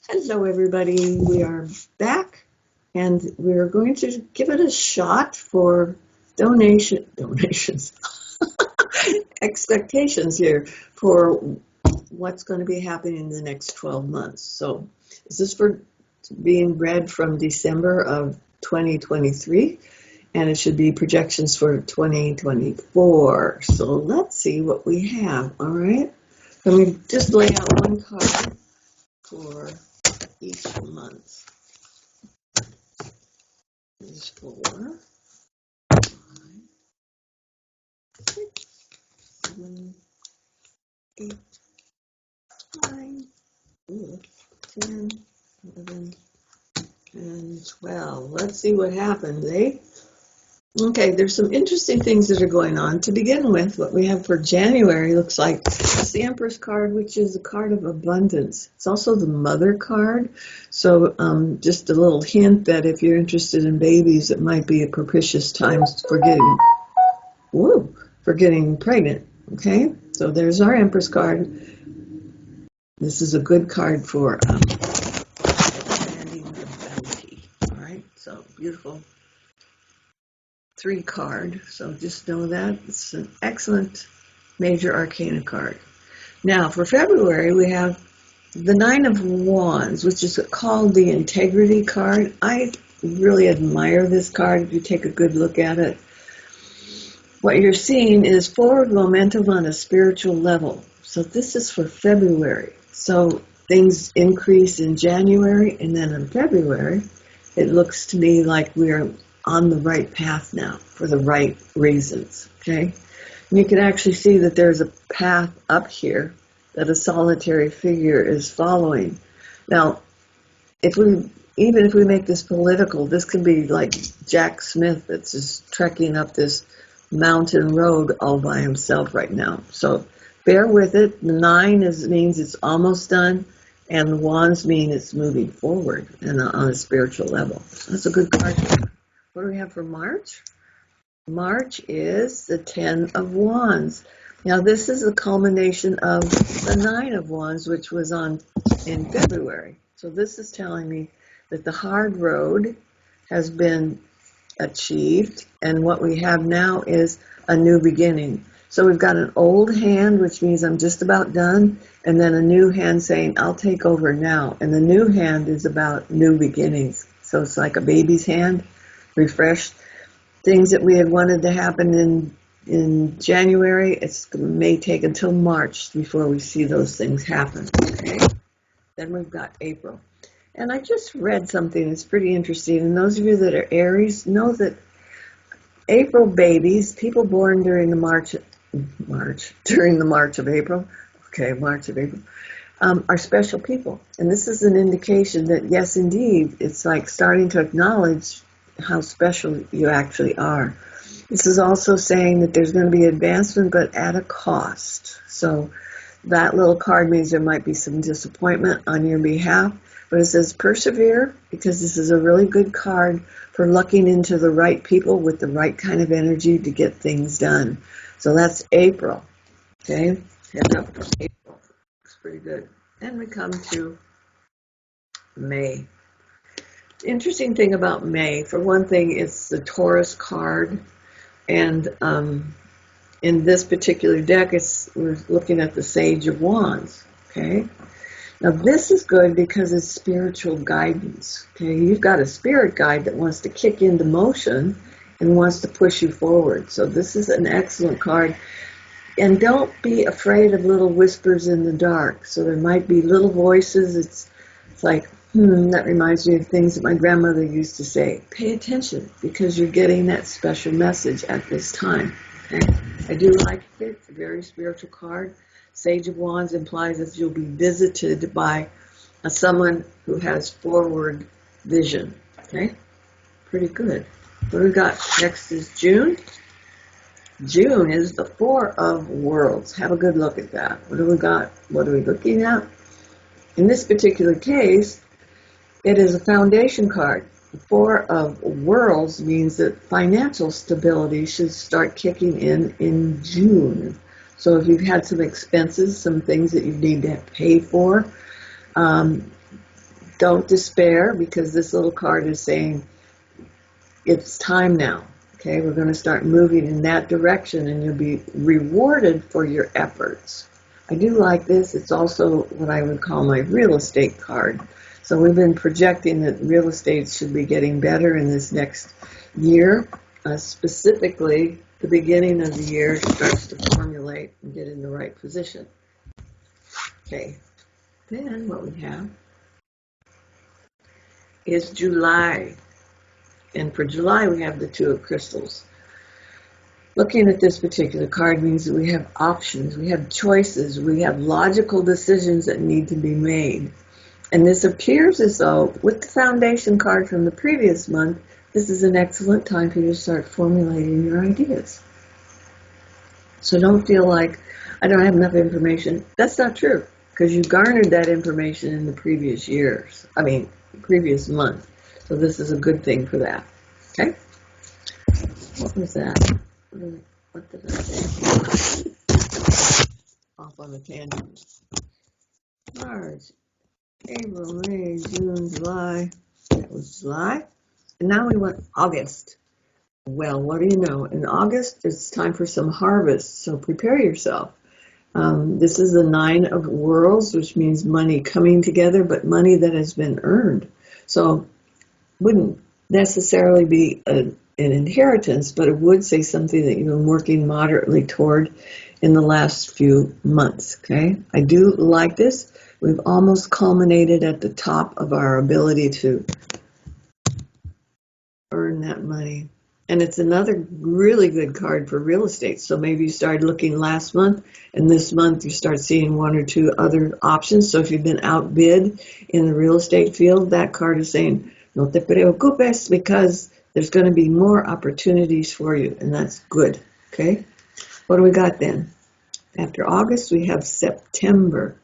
Hello, everybody. We are back, and we're going to give it a shot for donations, expectations here for what's going to be happening in the next 12 months. So, this is for being read from December of 2023, and it should be projections for 2024. So, let's see what we have. All right. Let me just lay out one card for each month. Is 4, 5, 6, 7, 8, 9, 10, 11, and 12. Let's see what happens, eh? Okay, there's some interesting things that are going on. To begin with, what we have for January looks like it's the Empress card, which is a card of abundance. It's also the Mother card. So just a little hint that if you're interested in babies, it might be a propitious time for getting pregnant. Okay, so there's our Empress card. This is a good card for expanding the bounty. All right, so beautiful 3 card. So just know that it's an excellent major arcana card. Now for February, we have the 9 of Wands, which is called the Integrity card. I really admire this card if you take a good look at it. What you're seeing is forward momentum on a spiritual level. So this is for February. So things increase in January, and then in February, it looks to me like we're on the right path now for the right reasons. Okay? And you can actually see that there's a path up here that a solitary figure is following. Now, even if we make this political, this could be like Jack Smith that's just trekking up this mountain road all by himself right now. So bear with it. The 9 means it's almost done, and the wands mean it's moving forward and on a spiritual level. So that's a good card. What do we have for March? March is the 10 of Wands. Now this is the culmination of the 9 of Wands, which was in February. So this is telling me that the hard road has been achieved, and what we have now is a new beginning. So we've got an old hand, which means I'm just about done, and then a new hand saying I'll take over now. And the new hand is about new beginnings. So it's like a baby's hand, refreshed. Things that we had wanted to happen in January, it may take until March before we see those things happen. Okay? Then we've got April. And I just read something that's pretty interesting. And those of you that are Aries know that April babies, people born during the March of April, are special people. And this is an indication that, yes, indeed, it's like starting to acknowledge how special you actually are. This is also saying that there's going to be advancement, but at a cost. So that little card means there might be some disappointment on your behalf. But it says persevere, because this is a really good card for looking into the right people with the right kind of energy to get things done. So that's April. Okay? Head up for April. It's pretty good. Then we come to May. The interesting thing about May, for one thing, it's the Taurus card. And in this particular deck, we're looking at the Sage of Wands. Okay? Now this is good because it's spiritual guidance. Okay, you've got a spirit guide that wants to kick into motion and wants to push you forward. So this is an excellent card. And don't be afraid of little whispers in the dark. So there might be little voices. It's like, that reminds me of things that my grandmother used to say. Pay attention, because you're getting that special message at this time. Okay? I do like it. It's a very spiritual card. Sage of Wands implies that you'll be visited by someone who has forward vision. Okay? Pretty good. What we got next is June. June is the 4 of Worlds. Have a good look at that. What do we got? What are we looking at? In this particular case, it is a foundation card. The 4 of Worlds means that financial stability should start kicking in June. So if you've had some expenses, some things that you need to pay for, don't despair, because this little card is saying it's time now. Okay, we're going to start moving in that direction, and you'll be rewarded for your efforts. I do like this. It's also what I would call my real estate card. So we've been projecting that real estate should be getting better in this next year. Specifically, the beginning of the year starts to formulate and get in the right position. Okay, then what we have is July. And for July, we have the Two of Crystals. Looking at this particular card means that we have options, we have choices, we have logical decisions that need to be made. And this appears as though, with the foundation card from the previous month, this is an excellent time for you to start formulating your ideas. So don't feel like, I don't have enough information. That's not true, because you garnered that information in the previous previous month. So this is a good thing for that. Okay? What was that? What did I say? Off on the tangent. March, April, May, June, July. That was July. And now we went August. Well, what do you know? In August, it's time for some harvest, so prepare yourself. This is the Nine of Worlds, which means money coming together, but money that has been earned. So wouldn't necessarily be an inheritance, but it would say something that you've been working moderately toward in the last few months. Okay, I do like this. We've almost culminated at the top of our ability to earn that money. And it's another really good card for real estate. So maybe you started looking last month, and this month you start seeing one or two other options. So if you've been outbid in the real estate field, that card is saying, no te preocupes, because there's going to be more opportunities for you, and that's good. Okay? What do we got then? After August, we have September.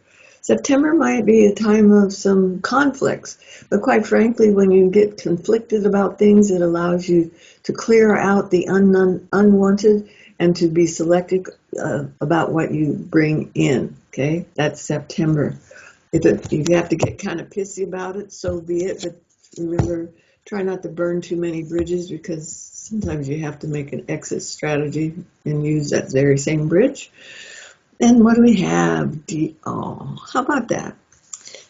September might be a time of some conflicts, but quite frankly, when you get conflicted about things, it allows you to clear out the unwanted and to be selective about what you bring in. Okay, that's September. If you have to get kind of pissy about it, so be it. But remember, try not to burn too many bridges, because sometimes you have to make an exit strategy and use that very same bridge. And what do we have? How about that?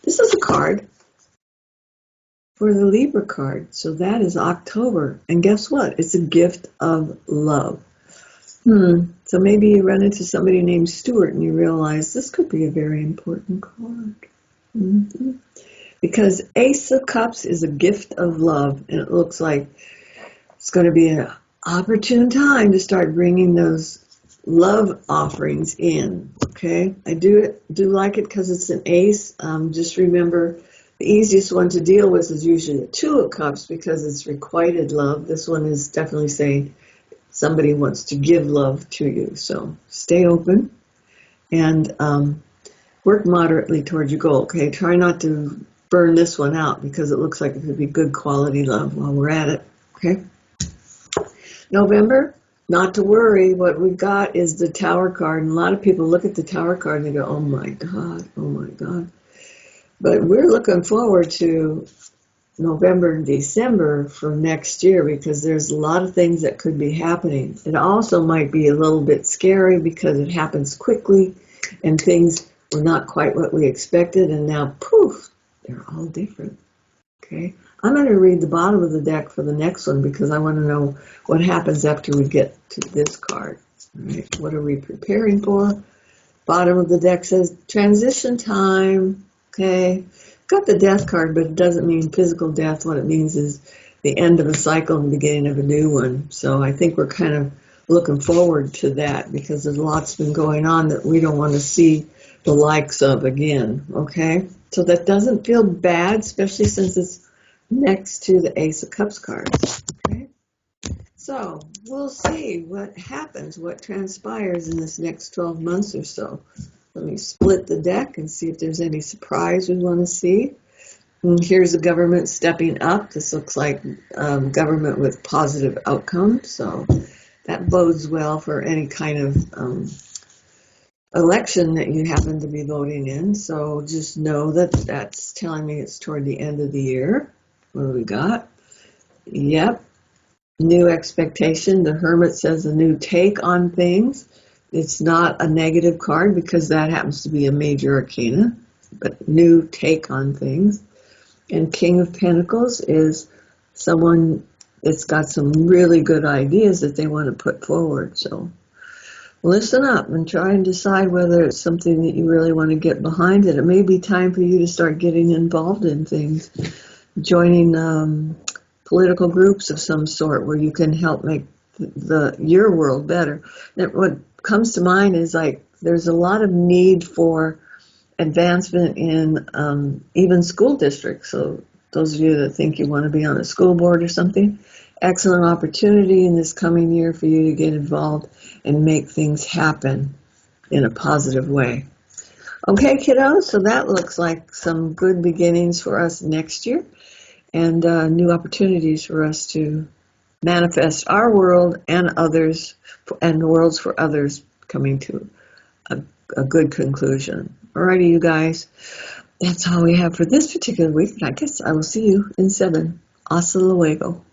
This is a card for the Libra card. So that is October. And guess what? It's a gift of love. So maybe you run into somebody named Stuart and you realize this could be a very important card. Because Ace of Cups is a gift of love. And it looks like it's going to be an opportune time to start bringing those love offerings in. Okay, I do like it because it's an ace. Just remember, the easiest one to deal with is usually a Two of Cups, because it's requited love. This one is definitely saying somebody wants to give love to you. So stay open and work moderately towards your goal. Okay, try not to burn this one out, because it looks like it could be good quality love while we're at it. Okay, November. Not to worry, what we've got is the Tower card. And a lot of people look at the Tower card and they go, oh my God, oh my God. But we're looking forward to November and December for next year, because there's a lot of things that could be happening. It also might be a little bit scary because it happens quickly and things were not quite what we expected. And now, poof, they're all different. Okay. I'm going to read the bottom of the deck for the next one, because I want to know what happens after we get to this card. All right, what are we preparing for? Bottom of the deck says transition time. Okay, got the death card, but it doesn't mean physical death. What it means is the end of a cycle and the beginning of a new one. So I think we're kind of looking forward to that, because there's lots been going on that we don't want to see the likes of again. Okay, so that doesn't feel bad, especially since it's next to the Ace of Cups card. Okay, so we'll see what happens, what transpires in this next 12 months or so. Let me split the deck and see if there's any surprise we want to see. And here's the government stepping up. This looks like government with positive outcomes, so that bodes well for any kind of election that you happen to be voting in. So just know that that's telling me it's toward the end of the year. What do we got? Yep. New expectation. The Hermit says a new take on things. It's not a negative card because that happens to be a major arcana, but new take on things. And King of Pentacles is someone that's got some really good ideas that they want to put forward. So listen up and try and decide whether it's something that you really want to get behind it. It may be time for you to start getting involved in things, joining political groups of some sort where you can help make your world better. And what comes to mind is like there's a lot of need for advancement in even school districts. So those of you that think you want to be on a school board or something, excellent opportunity in this coming year for you to get involved and make things happen in a positive way. Okay, kiddos, so that looks like some good beginnings for us next year and new opportunities for us to manifest our world and others and worlds for others coming to a good conclusion. Alrighty, you guys, that's all we have for this particular week. I guess I will see you in 7. Hasta luego.